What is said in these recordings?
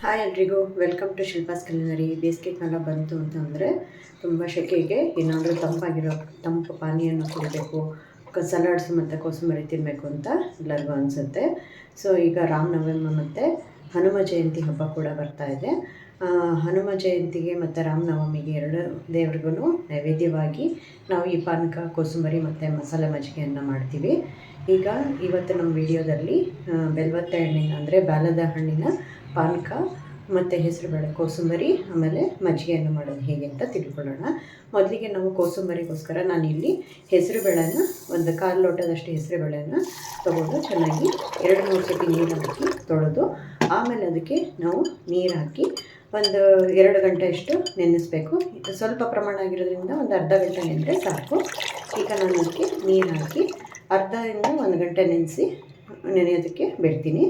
Hi ಎಲ್ರಿಗೂ welcome to Shilpa's culinary. ಬೇಸಿಗೆ ಕಾಲ ಬಂತು ಅಂತಂದರೆ ತುಂಬ ಶೆಕೆಗೆ ಏನಾದರೂ ತಂಪು ಪಾನೀಯನ್ನು ಕುಡಿಬೇಕು, ಸಲಾಡ್ಸ್ ಮತ್ತು ಕೋಸಂಬರಿ ತಿನ್ನಬೇಕು ಅಂತ ಎಲ್ಲರಿಗೂ ಅನಿಸುತ್ತೆ. ಸೊ ಈಗ ರಾಮನವಮಿ ಮತ್ತು ಹನುಮ ಜಯಂತಿ ಹಬ್ಬ ಕೂಡ ಬರ್ತಾ ಇದೆ. ಹನುಮ ಜಯಂತಿಗೆ ಮತ್ತು ರಾಮನವಮಿಗೆ ಎರಡು ದೇವ್ರಿಗೂ ನೈವೇದ್ಯವಾಗಿ ನಾವು ಈ ಪಾನಕ, ಕೋಸಂಬರಿ ಮತ್ತು ಮಸಾಲೆ ಮಜ್ಜಿಗೆಯನ್ನು ಮಾಡ್ತೀವಿ. ಈಗ ಇವತ್ತು ನಮ್ಮ ವಿಡಿಯೋದಲ್ಲಿ ಬೆಲ್ವತ್ತೆ ಹಣ್ಣಿನ ಅಂದರೆ ಬಾಲದ ಹಣ್ಣಿನ ಪಾನಕ ಮತ್ತು ಹೆಸರುಬೇಳೆ ಕೋಸಂಬರಿ ಆಮೇಲೆ ಮಜ್ಜಿಗೆಯನ್ನು ಮಾಡೋದು ಹೇಗೆ ಅಂತ ತಿಳ್ಕೊಳ್ಳೋಣ. ಮೊದಲಿಗೆ ನಾವು ಕೋಸಂಬರಿಗೋಸ್ಕರ ನಾನಿಲ್ಲಿ ಹೆಸರುಬೇಳೆನ ಒಂದು 1/4 ಲೋಟದಷ್ಟು ಹೆಸರುಬೇಳೆಯನ್ನು ತೊಗೊಂಡು ಚೆನ್ನಾಗಿ 2-3 ಸತಿ ನೀರು ಹಾಕಿ ತೊಳೆದು ಆಮೇಲೆ ಅದಕ್ಕೆ ನಾವು ನೀರು ಹಾಕಿ ಒಂದು 2 ಗಂಟೆಯಷ್ಟು ನೆನೆಸಬೇಕು. ಸ್ವಲ್ಪ ಪ್ರಮಾಣ ಆಗಿರೋದ್ರಿಂದ ಒಂದು ಅರ್ಧ ಗಂಟೆ ನೆನೆದ್ರೆ ಸಾಕು. ಈಗ ನಾನು ಅದಕ್ಕೆ ನೀರು ಹಾಕಿ ಅರ್ಧದಿಂದ 1 ಗಂಟೆ ನೆನೆಯೋದಕ್ಕೆ ಬಿಡ್ತೀನಿ.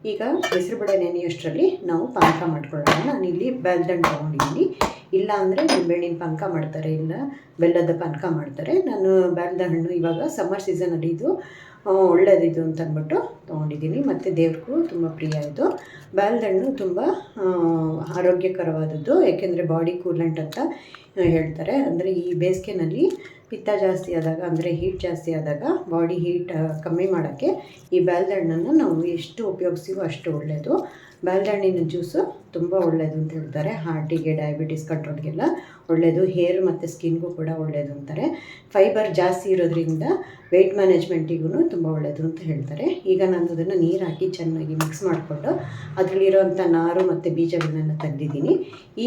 ಈಗ ಹೆಸರುಬೇಳೆ ನೆನೆಯೋಷ್ಟರಲ್ಲಿ ನಾವು ಪಾನಕ ಮಾಡ್ಕೊಳ್ಳೋಣ. ನಾನಿಲ್ಲಿ ಬೆಲ್ಲದಣ್ಣು ತೊಗೊಂಡಿದ್ದೀನಿ. ಇಲ್ಲ ಅಂದರೆ ನಿಂಬೆಹಣ್ಣಿನ ಪಾನಕ ಮಾಡ್ತಾರೆ, ಇಲ್ಲ ಬೆಲ್ಲದ ಪಾನಕ ಮಾಡ್ತಾರೆ. ನಾನು ಬೆಲ್ಲದ ಹಣ್ಣು ಇವಾಗ ಸಮ್ಮರ್ ಸೀಸನಲ್ಲಿ ಇದು ಒಳ್ಳೆಯದಿದು ಅಂತ ಅಂದ್ಬಿಟ್ಟು ತೊಗೊಂಡಿದ್ದೀನಿ. ಮತ್ತು ದೇವ್ರಿಗೂ ತುಂಬ ಪ್ರಿಯ ಇದು. ಬೆಲ್ಲದಣ್ಣು ತುಂಬ ಆರೋಗ್ಯಕರವಾದದ್ದು, ಏಕೆಂದರೆ ಬಾಡಿ ಕೂಲೆಂಟ್ ಅಂತ ಹೇಳ್ತಾರೆ. ಅಂದರೆ ಈ ಬೇಸಿಗೆನಲ್ಲಿ ಪಿತ್ತ ಜಾಸ್ತಿ ಆದಾಗ, ಅಂದರೆ ಹೀಟ್ ಜಾಸ್ತಿ ಆದಾಗ ಬಾಡಿ ಹೀಟ್ ಕಮ್ಮಿ ಮಾಡೋಕ್ಕೆ ಈ ಬೆಲ್ಲದಣ್ಣನ್ನು ನಾವು ಎಷ್ಟು ಉಪಯೋಗಿಸ್ತೀವೋ ಅಷ್ಟು ಒಳ್ಳೆಯದು. ಬೆಲ್ಲದಣ್ಣಿನ ಜ್ಯೂಸು ತುಂಬ ಒಳ್ಳೆಯದು ಅಂತ ಹೇಳ್ತಾರೆ. ಹಾರ್ಟಿಗೆ, ಡಯಾಬಿಟಿಸ್ ಕಂಟ್ರೋಲ್ಗೆಲ್ಲ ಒಳ್ಳೆಯದು. ಹೇರ್ ಮತ್ತು ಸ್ಕಿನ್ಗೂ ಕೂಡ ಒಳ್ಳೆಯದು ಅಂತಾರೆ. ಫೈಬರ್ ಜಾಸ್ತಿ ಇರೋದ್ರಿಂದ ವೆಯ್ಟ್ ಮ್ಯಾನೇಜ್ಮೆಂಟಿಗೂ ತುಂಬ ಒಳ್ಳೆಯದು ಅಂತ ಹೇಳ್ತಾರೆ. ಈಗ ನಾನು ಅದನ್ನು ನೀರು ಹಾಕಿ ಚೆನ್ನಾಗಿ ಮಿಕ್ಸ್ ಮಾಡಿಕೊಂಡು ಅದರಲ್ಲಿರೋವಂಥ ನಾರು ಮತ್ತು ಬೀಜಗಳನ್ನೆಲ್ಲ ತೆಗೆದಿದ್ದೀನಿ.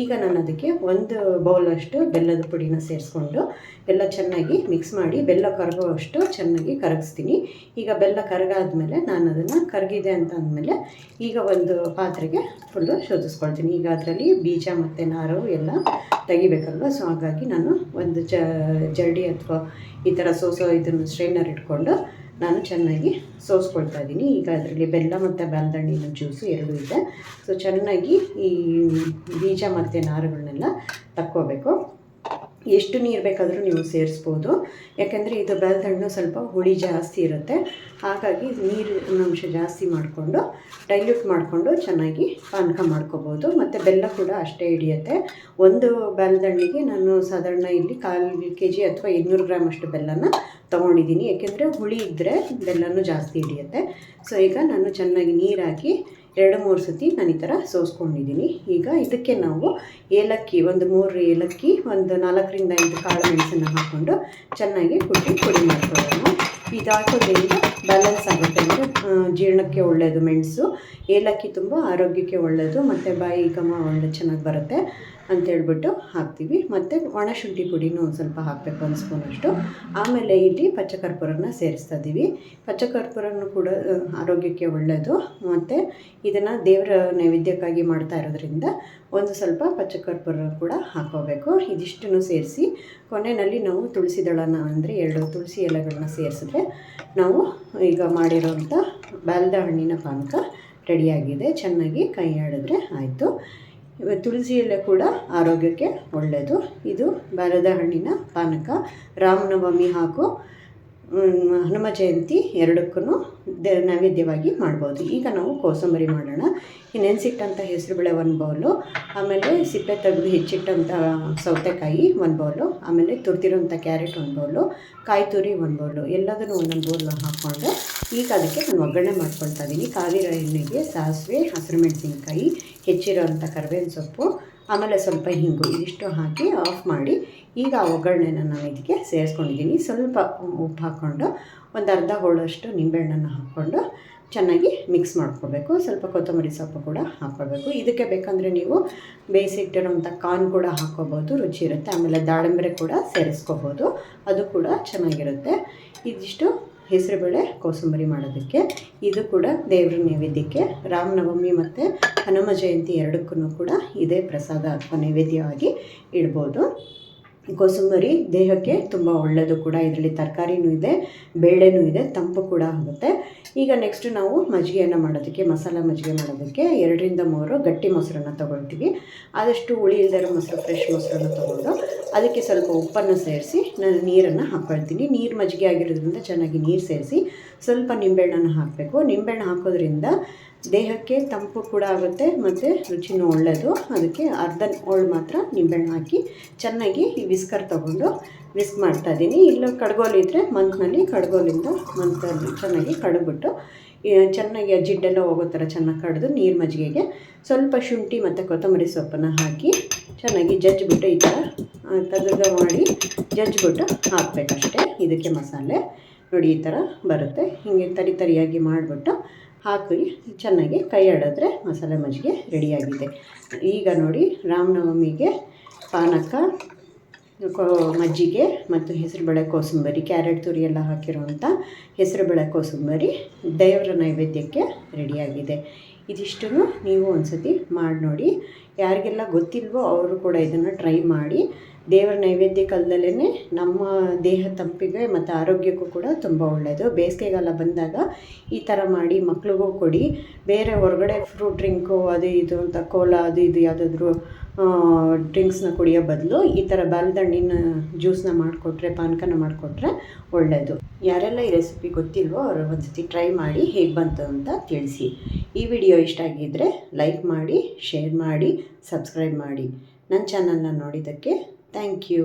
ಈಗ ನಾನು ಅದಕ್ಕೆ 1 ಬೌಲಷ್ಟು ಬೆಲ್ಲದ ಪುಡಿನ ಸೇರಿಸ್ಕೊಂಡು ಎಲ್ಲ ಚೆನ್ನಾಗಿ ಮಿಕ್ಸ್ ಮಾಡಿ ಬೆಲ್ಲ ಕರಗುವಷ್ಟು ಚೆನ್ನಾಗಿ ಕರಗಿಸ್ತೀನಿ. ಈಗ ಬೆಲ್ಲ ಕರಗಾದ್ಮೇಲೆ ನಾನು ಅದನ್ನು ಕರಗಿದೆ ಅಂತ ಅಂದಮೇಲೆ ಈಗ ಒಂದು ಪಾತ್ರೆಗೆ ಫುಲ್ಲು ಶೋಧಿಸ್ಕೊಳ್ತೀನಿ. ಈಗ ಅದರಲ್ಲಿ ಬೀಜ ಮತ್ತು ನಾರು ಎಲ್ಲ ತೆಗಿಬೇಕಲ್ವ. ಸೊ ಹಾಗಾಗಿ ನಾನು ಒಂದು ಜರಡಿ ಅಥವಾ ಈ ಥರ ಇದನ್ನು ಸ್ಟ್ರೈನರ್ ಇಟ್ಕೊಂಡು ನಾನು ಚೆನ್ನಾಗಿ ಸೋಸ್ಕೊಳ್ತಾ ಇದ್ದೀನಿ. ಈಗ ಅದರಲ್ಲಿ ಬೆಲ್ಲ ಮತ್ತು ಬೆಲ್ಲದಣ್ಣಿನ ಜ್ಯೂಸು ಎರಡೂ ಇದೆ. ಸೊ ಚೆನ್ನಾಗಿ ಈ ಬೀಜ ಮತ್ತು ನಾರುಗಳನ್ನೆಲ್ಲ ತಕ್ಕೋಬೇಕು. ಎಷ್ಟು ನೀರು ಬೇಕಾದರೂ ನೀವು ಸೇರಿಸ್ಬೋದು, ಯಾಕೆಂದರೆ ಇದು ಬೆಲ್ಲದಣ್ಣು ಸ್ವಲ್ಪ ಹುಳಿ ಜಾಸ್ತಿ ಇರುತ್ತೆ. ಹಾಗಾಗಿ ನೀರಿನ ಅಂಶ ಜಾಸ್ತಿ ಮಾಡಿಕೊಂಡು ಡೈಲ್ಯೂಟ್ ಮಾಡಿಕೊಂಡು ಚೆನ್ನಾಗಿ ಪಾನಕ ಮಾಡ್ಕೋಬೋದು. ಮತ್ತು ಬೆಲ್ಲ ಕೂಡ ಅಷ್ಟೇ ಹಿಡಿಯುತ್ತೆ. ಒಂದು ಬೆಲ್ಲದಣ್ಣಿಗೆ ನಾನು ಸಾಧಾರಣ ಇಲ್ಲಿ 1/4 kg ಅಥವಾ 200 ಗ್ರಾಮ್ ಅಷ್ಟು ಬೆಲ್ಲನ ತೊಗೊಂಡಿದ್ದೀನಿ, ಏಕೆಂದರೆ ಹುಳಿ ಇದ್ದರೆ ಬೆಲ್ಲನೂ ಜಾಸ್ತಿ ಹಿಡಿಯುತ್ತೆ. ಸೊ ಈಗ ನಾನು ಚೆನ್ನಾಗಿ ನೀರು ಹಾಕಿ 2-3 ಸತಿ ನಾನು ಈ ಥರ ಸೋಸ್ಕೊಂಡಿದ್ದೀನಿ. ಈಗ ಇದಕ್ಕೆ ನಾವು ಏಲಕ್ಕಿ, ಒಂದು 3 ಏಲಕ್ಕಿ, ಒಂದು 4ರಿಂದ 5 ಕಾಳು ಮೆಣಸನ್ನು ಹಾಕ್ಕೊಂಡು ಚೆನ್ನಾಗಿ ಪುಡಿ ಮಾಡ್ಕೊಳ್ಳೋಣ. ಇದು ಹಾಕೋದ್ರಿಂದ ಬ್ಯಾಲೆನ್ಸ್ ಆಗುತ್ತೆ, ಅಂದರೆ ಜೀರ್ಣಕ್ಕೆ ಒಳ್ಳೆಯದು. ಮೆಣಸು, ಏಲಕ್ಕಿ ತುಂಬ ಆರೋಗ್ಯಕ್ಕೆ ಒಳ್ಳೆಯದು ಮತ್ತು ಬಾಯಿ ಘಮ ಚೆನ್ನಾಗಿ ಬರುತ್ತೆ ಅಂತೇಳ್ಬಿಟ್ಟು ಹಾಕ್ತೀವಿ. ಮತ್ತು ಒಣಶುಂಠಿ ಪುಡಿನೂ ಒಂದು ಸ್ವಲ್ಪ ಹಾಕಬೇಕು, 1 ಸ್ಪೂನಷ್ಟು. ಆಮೇಲೆ ಇಲ್ಲಿ ಪಚ್ಚಕರ್ಪೂರನ ಸೇರಿಸ್ತಾ ಇದ್ದೀವಿ. ಪಚ್ಚಕರ್ಪೂರನೂ ಕೂಡ ಆರೋಗ್ಯಕ್ಕೆ ಒಳ್ಳೆಯದು. ಮತ್ತು ಇದನ್ನು ದೇವರ ನೈವೇದ್ಯಕ್ಕಾಗಿ ಮಾಡ್ತಾ ಇರೋದ್ರಿಂದ ಒಂದು ಸ್ವಲ್ಪ ಪಚ್ಚಕರ್ಪೂರ ಕೂಡ ಹಾಕೋಬೇಕು. ಇದಿಷ್ಟನ್ನು ಸೇರಿಸಿ ಕೊನೆಯಲ್ಲಿ ನಾವು ತುಳಸಿ ದಳನ, ಅಂದರೆ 2 ತುಳಸಿ ಎಲೆಗಳನ್ನ ಸೇರಿಸಿದ್ರೆ ನಾವು ಈಗ ಮಾಡಿರೋಂಥ ಬೆಲ್ಲದ ಹಣ್ಣಿನ ಪಾನಕ ರೆಡಿಯಾಗಿದೆ. ಚೆನ್ನಾಗಿ ಕೈ ಆಡಿದ್ರೆ ಆಯಿತು. ತುಳಸಿ ಎಲೆ ಕೂಡ ಆರೋಗ್ಯಕ್ಕೆ ಒಳ್ಳೆಯದು. ಇದು ಬೆಲ್ಲದ ಹಣ್ಣಿನ ಪಾನಕ ರಾಮನವಮಿ ಹಾಗೂ ಹನುಮ ಜಯಂತಿ ಎರಡಕ್ಕೂ ನೈವೇದ್ಯವಾಗಿ ಮಾಡ್ಬೋದು. ಈಗ ನಾವು ಕೋಸಂಬರಿ ಮಾಡೋಣ. ಈ ನೆನೆಸಿಟ್ಟಂಥ ಹೆಸರುಬೇಳೆ 1 ಬೌಲು, ಆಮೇಲೆ ಸಿಪ್ಪೆ ತೆಗೆದು ಹೆಚ್ಚಿಟ್ಟಂಥ ಸೌತೆಕಾಯಿ 1 ಬೌಲು, ಆಮೇಲೆ ತುರಿದಿರೋಂಥ ಕ್ಯಾರೆಟ್ 1 ಬೌಲು, ಕಾಯಿ ತುರಿ 1 ಬೌಲು, ಎಲ್ಲದನ್ನು ಒಂದೊಂದು ಬೌಲ್ ಹಾಕ್ಕೊಂಡು ಈಗ ಅದಕ್ಕೆ ನಾನು ಒಗ್ಗರಣೆ ಮಾಡ್ಕೊಳ್ತಾ ಇದ್ದೀನಿ. ಕಾದಿರೋ ಎಣ್ಣೆಗೆ ಸಾಸಿವೆ, ಹಸಿರು ಮೆಣಸಿನ್ಕಾಯಿ, ಹೆಚ್ಚಿರೋಂಥ ಕರಿಬೇವಿನ ಸೊಪ್ಪು, ಆಮೇಲೆ ಸ್ವಲ್ಪ ಹಿಂಗು, ಇದಿಷ್ಟು ಹಾಕಿ ಆಫ್ ಮಾಡಿ ಈಗ ಆ ಒಗ್ಗರಣೆನ ನಾನು ಇದಕ್ಕೆ ಸೇರಿಸ್ಕೊಂಡಿದ್ದೀನಿ. ಸ್ವಲ್ಪ ಉಪ್ಪು ಹಾಕ್ಕೊಂಡು ಒಂದು ಅರ್ಧ ಹೋಳಷ್ಟು ನಿಂಬೆಹಣ್ಣನ್ನು ಹಾಕ್ಕೊಂಡು ಚೆನ್ನಾಗಿ ಮಿಕ್ಸ್ ಮಾಡ್ಕೋಬೇಕು. ಸ್ವಲ್ಪ ಕೊತ್ತಂಬರಿ ಸೊಪ್ಪು ಕೂಡ ಹಾಕ್ಕೊಳ್ಬೇಕು. ಇದಕ್ಕೆ ಬೇಕಂದರೆ ನೀವು ಬೇಯಿಸಿಟ್ಟಿರೋಂಥ ಕಾರ್ನ್ ಕೂಡ ಹಾಕ್ಕೋಬೋದು, ರುಚಿ ಇರುತ್ತೆ. ಆಮೇಲೆ ದಾಳಿಂಬೆ ಕೂಡ ಸೇರಿಸ್ಕೋಬೋದು, ಅದು ಕೂಡ ಚೆನ್ನಾಗಿರುತ್ತೆ. ಇದಿಷ್ಟು ಹೆಸರುಬೇಳೆ ಕೋಸಂಬರಿ ಮಾಡೋದಕ್ಕೆ. ಇದು ಕೂಡ ದೇವ್ರ ನೈವೇದ್ಯಕ್ಕೆ, ರಾಮನವಮಿ ಮತ್ತು ಹನುಮ ಜಯಂತಿ ಎರಡಕ್ಕೂ ಕೂಡ ಇದೇ ಪ್ರಸಾದ ಅಥವಾ ನೈವೇದ್ಯವಾಗಿ ಇಡ್ಬೋದು. ಕೋಸಂಬರಿ ದೇಹಕ್ಕೆ ತುಂಬ ಒಳ್ಳೆಯದು ಕೂಡ. ಇದರಲ್ಲಿ ತರಕಾರಿನೂ ಇದೆ, ಬೇಳೆನೂ ಇದೆ, ತಂಪು ಕೂಡ ಆಗುತ್ತೆ. ಈಗ ನೆಕ್ಸ್ಟ್ ನಾವು ಮಜ್ಜಿಗೆಯನ್ನು ಮಾಡೋದಕ್ಕೆ, ಮಸಾಲ ಮಜ್ಜಿಗೆ ಮಾಡೋದಕ್ಕೆ 2ರಿಂದ 3 ಗಟ್ಟಿ ಮೊಸರನ್ನು ತೊಗೊಳ್ತೀವಿ. ಆದಷ್ಟು ಹುಳಿ ಇಲ್ಲದಿರೋ ಮೊಸರು, ಫ್ರೆಶ್ ಮೊಸರನ್ನು ತೊಗೊಂಡು ಅದಕ್ಕೆ ಸ್ವಲ್ಪ ಉಪ್ಪನ್ನು ಸೇರಿಸಿ ನಾನು ನೀರನ್ನು ಹಾಕ್ಕೊಳ್ತೀನಿ. ನೀರು ಮಜ್ಜಿಗೆ ಆಗಿರೋದ್ರಿಂದ ಚೆನ್ನಾಗಿ ನೀರು ಸೇರಿಸಿ ಸ್ವಲ್ಪ ನಿಂಬೆಹಣ್ಣನ್ನು ಹಾಕಬೇಕು. ನಿಂಬೆಹಣ್ಣು ಹಾಕೋದ್ರಿಂದ ದೇಹಕ್ಕೆ ತಂಪು ಕೂಡ ಆಗುತ್ತೆ ಮತ್ತು ರುಚಿನೂ ಒಳ್ಳೆಯದು. ಅದಕ್ಕೆ ಅರ್ಧ ಹೋಳು ಮಾತ್ರ ನಿಂಬೆಹಣ್ಣು ಹಾಕಿ ಚೆನ್ನಾಗಿ ಈ ವಿಸ್ಕರ್ ತೊಗೊಂಡು ವಿಸ್ಕ್ ಮಾಡ್ತಾಯಿದ್ದೀನಿ. ಇಲ್ಲ ಕಡ್ಗೋಲಿದ್ದರೆ ಮಂತ್ನಲ್ಲಿ ಕಡ್ಗೋಲಿಂದ ಮಂತಲ್ಲಿ ಚೆನ್ನಾಗಿ ಕಡ್ಬಿಟ್ಟು ಚೆನ್ನಾಗಿ ಆ ಜಿಡ್ಡೆಲ್ಲ ಹೋಗೋ ಥರ ಚೆನ್ನಾಗಿ ಕಡಿದು ನೀರು ಮಜ್ಜಿಗೆಗೆ ಸ್ವಲ್ಪ ಶುಂಠಿ ಮತ್ತು ಕೊತ್ತಂಬರಿ ಸೊಪ್ಪನ್ನು ಹಾಕಿ ಚೆನ್ನಾಗಿ ಜಜ್ಜಿಬಿಟ್ಟು ಈ ಥರ ತಗದ ಮಾಡಿ ಜಜ್ಜಿಬಿಟ್ಟು ಹಾಕಬೇಕಷ್ಟೇ. ಇದಕ್ಕೆ ಮಸಾಲೆ ನೋಡಿ ಈ ಥರ ಬರುತ್ತೆ. ಹೀಗೆ ತರಿಯಾಗಿ ಮಾಡಿಬಿಟ್ಟು ಹಾಕಿ ಚೆನ್ನಾಗಿ ಕೈ ಆಡಿದ್ರೆ ಮಸಾಲೆ ಮಜ್ಜಿಗೆ ರೆಡಿಯಾಗಿದೆ. ಈಗ ನೋಡಿ ರಾಮನವಮಿಗೆ ಪಾನಕ, ಮಜ್ಜಿಗೆ ಮತ್ತು ಹೆಸರುಬೇಳೆ ಕೋಸಂಬರಿ, ಕ್ಯಾರೆಟ್ ತುರಿ ಎಲ್ಲ ಹಾಕಿರುವಂಥ ಹೆಸರುಬೇಳೆ ಕೋಸಂಬರಿ ದೇವರ ನೈವೇದ್ಯಕ್ಕೆ ರೆಡಿಯಾಗಿದೆ. ಇದಿಷ್ಟನ್ನು ನೀವು ಒಂದ್ಸತಿ ಮಾಡಿ ನೋಡಿ. ಯಾರಿಗೆಲ್ಲ ಗೊತ್ತಿಲ್ವೋ ಅವರು ಕೂಡ ಇದನ್ನು ಟ್ರೈ ಮಾಡಿ. ದೇವರ ನೈವೇದ್ಯಕ್ಕಲ್ದಲೇ ನಮ್ಮ ದೇಹ ತಂಪಿಗೆ ಮತ್ತು ಆರೋಗ್ಯಕ್ಕೂ ಕೂಡ ತುಂಬ ಒಳ್ಳೆಯದು. ಬೇಸಿಗೆಗಾಲ ಬಂದಾಗ ಈ ಥರ ಮಾಡಿ ಮಕ್ಳಿಗೂ ಕೊಡಿ. ಬೇರೆ ಹೊರಗಡೆ ಫ್ರೂಟ್ ಡ್ರಿಂಕು ಅದು ಇದು ಅಂತ ಕೋಲಾ ಅದು ಇದು ಯಾವುದಾದ್ರೂ ಡ್ರಿಂಕ್ಸ್ನ ಕುಡಿಯೋ ಬದಲು ಈ ಥರ ಬಾಲ್ದ ಹಣ್ಣಿನ ಜ್ಯೂಸನ್ನ ಮಾಡಿಕೊಟ್ರೆ, ಪಾನಕನ ಮಾಡಿಕೊಟ್ರೆ ಒಳ್ಳೆಯದು. ಯಾರೆಲ್ಲ ಈ ರೆಸಿಪಿ ಗೊತ್ತಿಲ್ವೋ ಅವರು ಒಂದ್ಸತಿ ಟ್ರೈ ಮಾಡಿ ಹೇಗೆ ಬಂತು ಅಂತ ತಿಳಿಸಿ. ಈ ವಿಡಿಯೋ ಇಷ್ಟ ಆಗಿದ್ದರೆ ಲೈಕ್ ಮಾಡಿ, ಶೇರ್ ಮಾಡಿ, ಸಬ್ಸ್ಕ್ರೈಬ್ ಮಾಡಿ. ನನ್ನ ಚಾನಲ್ನ ನೋಡಿದ್ದಕ್ಕೆ ಥ್ಯಾಂಕ್ ಯು.